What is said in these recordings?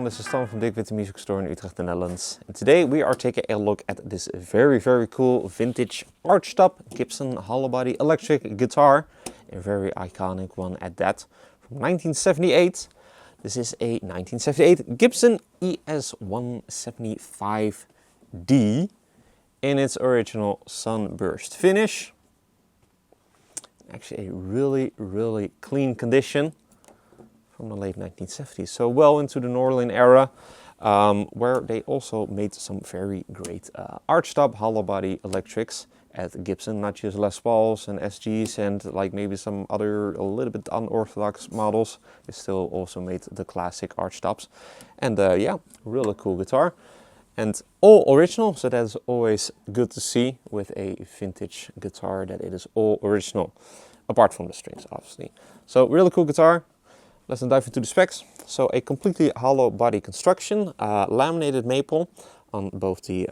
everyone, this is Tom from Dirk Witte Music Store in Utrecht, the Netherlands. And today we are taking a look at this very cool vintage archtop Gibson hollow body electric guitar. A very iconic one at that, from 1978. This is a 1978 Gibson ES-175D in its original sunburst finish. Actually a really clean condition from the late 1970s, so well into the Norlin era, where they also made some very great archtop hollow body electrics at Gibson, not just Les Pauls and SGs and like maybe some other a little bit unorthodox models. They still also made the classic archtops, and yeah, really cool guitar. And all original, so that is always good to see with a vintage guitar, that it is all original, apart from the strings obviously. So really cool guitar. Let's then dive into the specs. So a completely hollow body construction, laminated maple on both the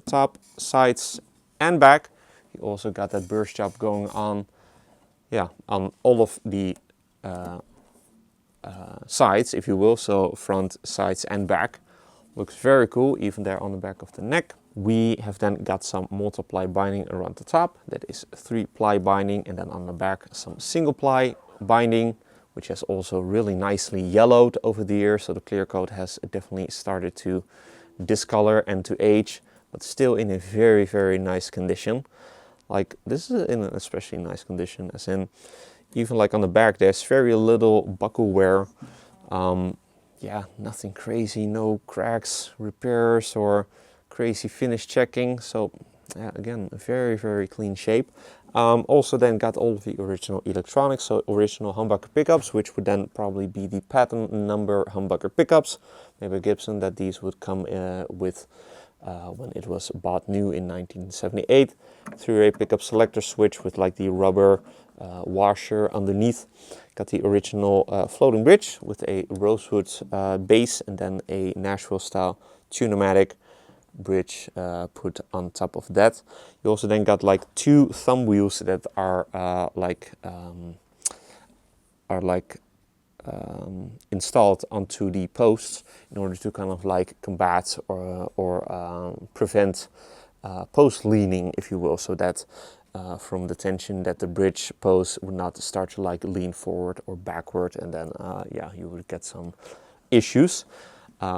top, sides and back. You also got that burst job going on, yeah, on all of the sides, if you will, so front, sides and back. Looks very cool, even there on the back of the neck. We have then got some multiply binding around the top, that is 3-ply binding, and then on the back some single ply binding, which has also really nicely yellowed over the years, so the clear coat has definitely started to discolor and to age, but still in a very nice condition. Like, this is in an especially nice condition, as in even like on the back there's very little buckle wear. Yeah, nothing crazy, no cracks, repairs or crazy finish checking, so yeah, again, a very clean shape. Also then got all of the original electronics, so original humbucker pickups, which would then probably be the patent number humbucker pickups. Maybe Gibson that these would come with when it was bought new in 1978. Through a pickup selector switch with like the rubber washer underneath. Got the original floating bridge with a rosewood base and then a Nashville style tune-o-matic bridge put on top of that. You also then got like 2 thumb wheels that are installed onto the posts in order to kind of like combat or prevent post leaning, if you will, so that from the tension that the bridge post would not start to like lean forward or backward, and then yeah, you would get some issues.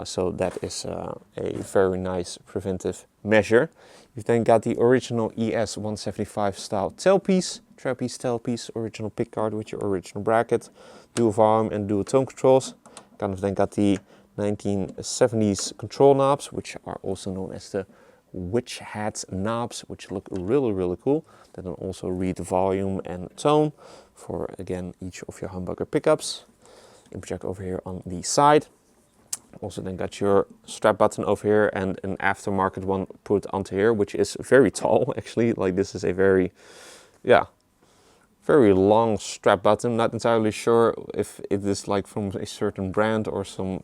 So that is a very nice preventive measure. You've then got the original ES-175 style tailpiece, trapeze tailpiece, original pickguard with your original bracket, dual arm and dual tone controls. Kind of then got the 1970s control knobs, which are also known as the witch hat knobs, which look really cool. They then also read volume and tone for, again, each of your humbucker pickups. Input jack over here on the side. Also then got your strap button over here and an aftermarket one put onto here, which is very tall actually. Like, this is a very long strap button. Not entirely sure if it is like from a certain brand or some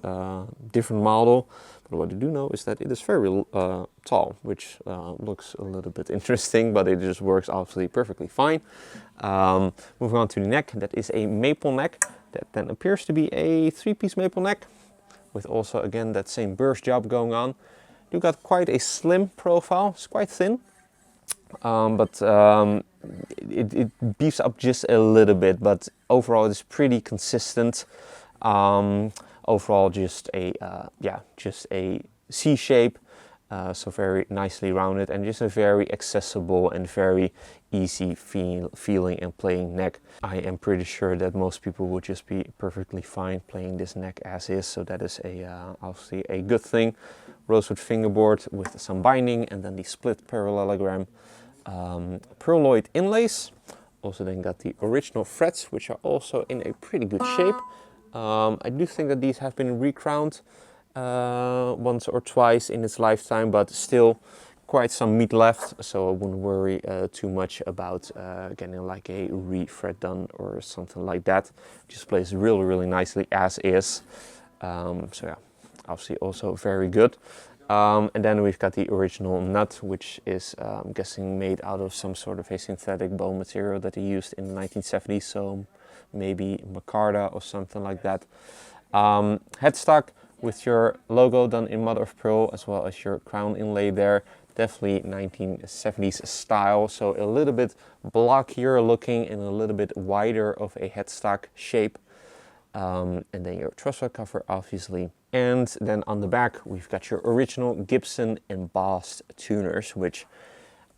different model, but what I do know is that it is very tall, which looks a little bit interesting, but it just works obviously perfectly fine. Moving on to the neck, that is a maple neck that then appears to be a 3-piece maple neck, with also again that same burst job going on. You got quite a slim profile, it's quite thin, but it beefs up just a little bit, but overall it's pretty consistent. Overall just a C shape, so very nicely rounded, and just a very accessible and very easy feeling and playing neck. I am pretty sure that most people would just be perfectly fine playing this neck as is, so that is obviously a good thing. Rosewood fingerboard with some binding, and then the split parallelogram pearloid inlays. Also then got the original frets, which are also in a pretty good shape. I do think that these have been recrowned once or twice in its lifetime, but still quite some meat left, so I wouldn't worry too much about getting like a refret done or something like that. Just plays really nicely as is. So yeah, obviously also very good. And then we've got the original nut, which is I'm guessing made out of some sort of a synthetic bone material that they used in the 1970s, so maybe micarta or something like that. Headstock with your logo done in mother of pearl, as well as your crown inlay there. Definitely 1970s style, so a little bit blockier looking and a little bit wider of a headstock shape. And then your truss cover, obviously. And then on the back, we've got your original Gibson embossed tuners, which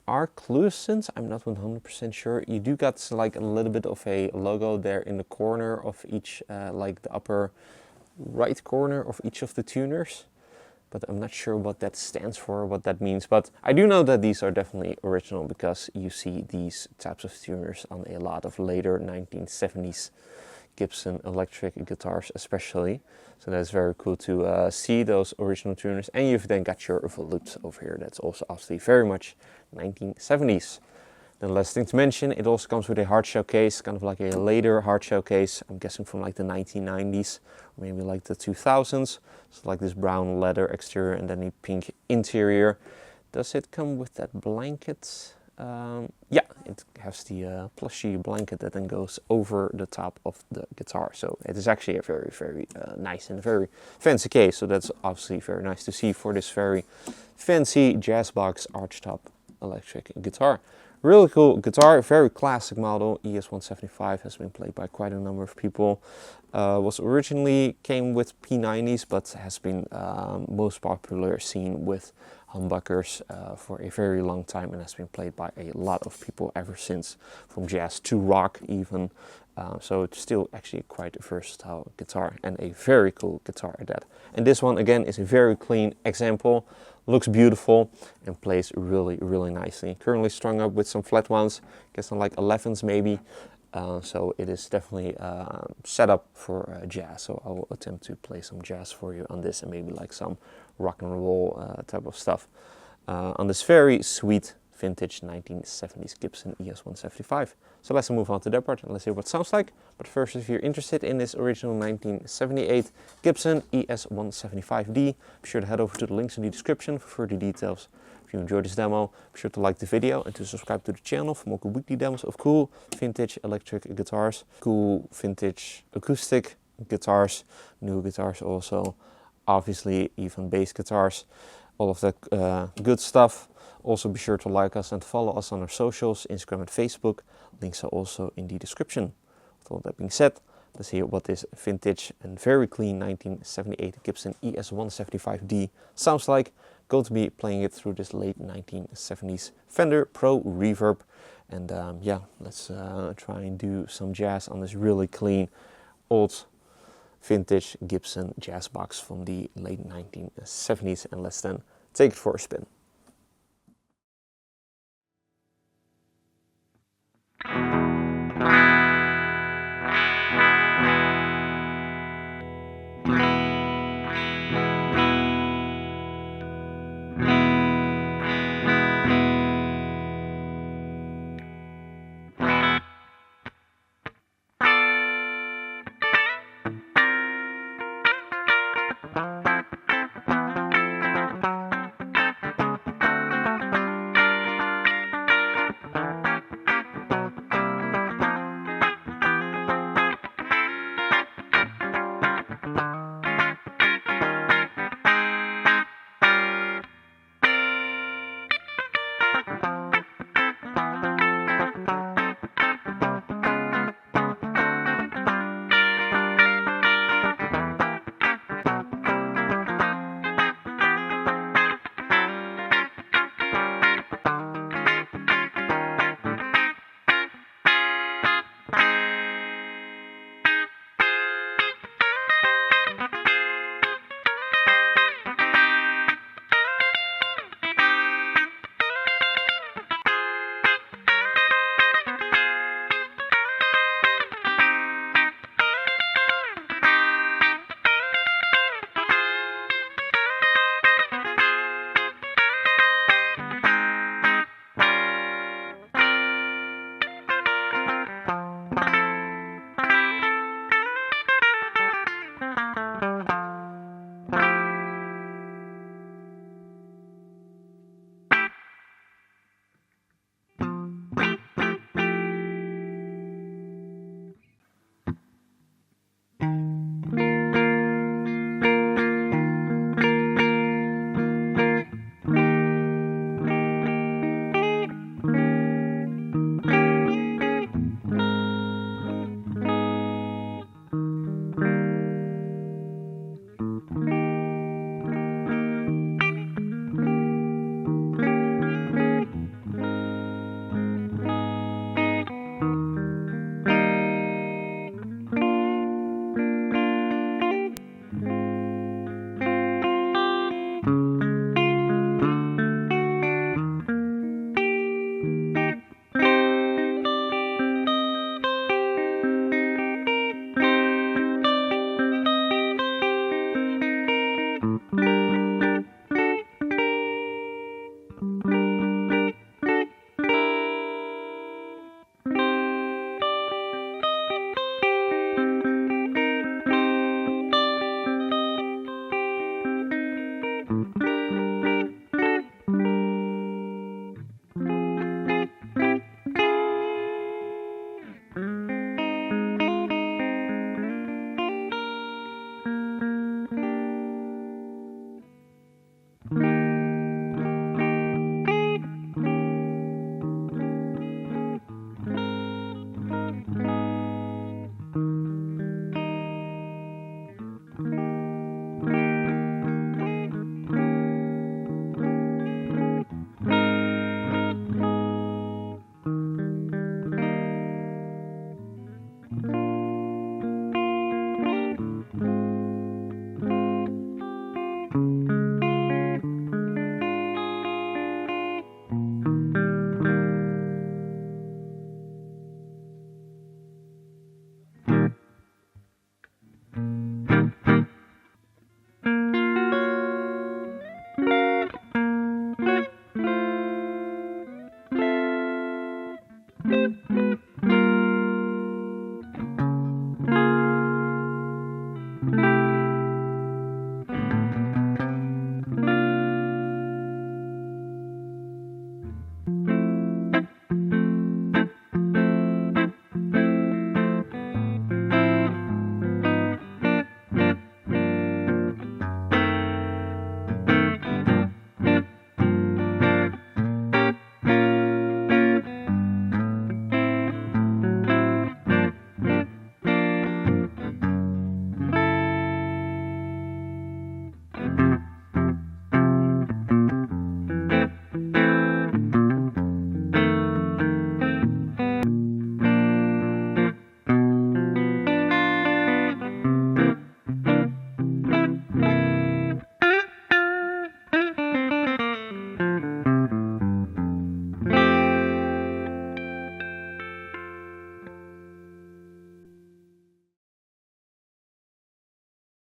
are Cluescent. I'm not 100% sure. You do got like a little bit of a logo there in the corner of each, like the upper right corner of each of the tuners. But I'm not sure what that stands for, what that means. But I do know that these are definitely original, because you see these types of tuners on a lot of later 1970s Gibson electric guitars especially. So that's very cool to see those original tuners. And you've then got your volutes over here. That's also obviously very much 1970s. Then last thing to mention, it also comes with a hard shell case, kind of like a later hard shell case. I'm guessing from like the 1990s, or maybe like the 2000s. So like this brown leather exterior and then a pink interior. Does it come with that blanket? Yeah, it has the plushy blanket that then goes over the top of the guitar. So it is actually a very, very nice and very fancy case. So that's obviously very nice to see for this very fancy Jazzbox archtop electric guitar. Really cool guitar, very classic model. ES-175 has been played by quite a number of people. Was originally came with P90s, but has been most popular seen with humbuckers for a very long time, and has been played by a lot of people ever since, from jazz to rock even. So it's still actually quite a versatile guitar, and a very cool guitar at that. And this one again is a very clean example. Looks beautiful and plays really, really nicely. Currently strung up with some flat ones, guess on like 11s maybe. So it is definitely set up for jazz. So I will attempt to play some jazz for you on this, and maybe like some rock and roll type of stuff on this very sweet vintage 1970s Gibson ES-175. So let's move on to that part and let's hear what it sounds like. But first, if you're interested in this original 1978 Gibson ES-175D, be sure to head over to the links in the description for further details. If you enjoyed this demo, be sure to like the video and to subscribe to the channel for more weekly demos of cool vintage electric guitars, cool vintage acoustic guitars, new guitars also, obviously even bass guitars, all of that good stuff. Also be sure to like us and follow us on our socials, Instagram and Facebook. Links are also in the description. With all that being said, let's hear what this vintage and very clean 1978 Gibson ES-175D sounds like. Going to be playing it through this late 1970s Fender Pro Reverb. And yeah, let's try and do some jazz on this really clean old vintage Gibson jazz box from the late 1970s. And let's then take it for a spin.